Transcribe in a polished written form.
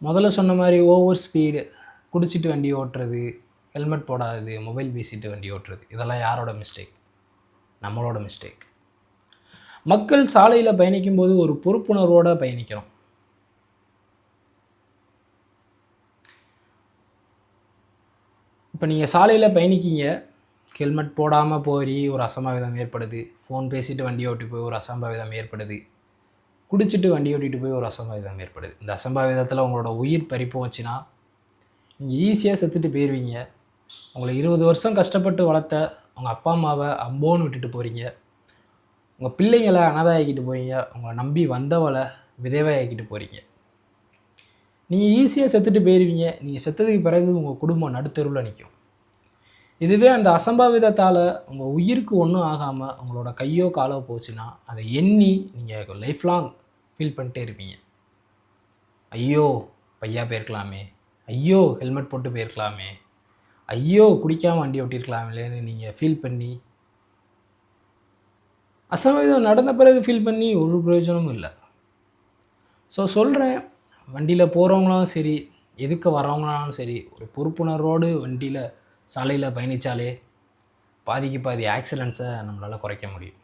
முதல்ல சொன்ன மாதிரி ஓவர் ஸ்பீடு, குடிச்சிட்டு வண்டி ஓட்டுறது, ஹெல்மெட் போடாதது, மொபைல் பேசிட்டு வண்டி ஓட்டுறது, இதெல்லாம் யாரோட மிஸ்டேக்? நம்மளோட மிஸ்டேக். மக்கள் சாலையில் பயணிக்கும்போது ஒரு பொறுப்புணர்வோடு பயணிக்கணும். இப்போ நீங்கள் சாலையில் பயணிக்கிங்க, ஹெல்மெட் போடாமல் போய் ஒரு அசம்பாவிதம் ஏற்படுது, ஃபோன் பேசிட்டு வண்டி ஓட்டி போய் ஒரு அசம்பாவிதம் ஏற்படுது, குடிச்சிட்டு வண்டி ஓட்டிகிட்டு போய் ஒரு அசம்பாவிதம் ஏற்படுது. இந்த அசம்பாவிதத்தில் உங்களோட உயிர் பறி போச்சுன்னா நீங்கள் ஈஸியாக செத்துட்டு போயிடுவீங்க. உங்களை 20 வருஷம் கஷ்டப்பட்டு வளர்த்த உங்கள் அப்பா அம்மாவை அம்போன்னு விட்டுட்டு போகிறீங்க. உங்கள் பிள்ளைங்களை அனாதையாக்கிட்டு போகிறீங்க. உங்களை நம்பி வந்தவளை விதவையாக்கிட்டு போகிறீங்க. நீங்கள் ஈஸியாக செத்துட்டு போயிடுவீங்க. நீங்கள் செத்ததுக்கு பிறகு உங்கள் குடும்பம் நடுத்தெருவில் நிற்கும். இதுவே அந்த அசம்பாவிதத்தால் உங்கள் உயிருக்கு ஒன்றும் ஆகாமல் உங்களோட கையோ காலோ போச்சுன்னா அதை எண்ணி நீங்கள் லைஃப் லாங் ஃபீல் பண்ணிட்டே இருப்பீங்க. ஐயோ பையா போயிருக்கலாமே, ஐயோ ஹெல்மெட் போட்டு போயிருக்கலாமே, ஐயோ குடிக்காமல் வண்டி ஓட்டியிருக்கலாமேன்னு நீங்கள் ஃபீல் பண்ணி, அசம்பாவிதம் நடந்த பிறகு ஃபீல் பண்ணி ஒரு பிரயோஜனமும் இல்லை. ஸோ சொல்கிறேன், வண்டியில் போகிறவங்களாலும் சரி, எதுக்கு வர்றவங்களாலும் சரி, ஒரு பொறுப்புணர்வோடு வண்டியில் சாலையில் பயணித்தாலே பாதிக்கு பாதி ஆக்சிடெண்ட்ஸை நம்மளால் குறைக்க முடியும்.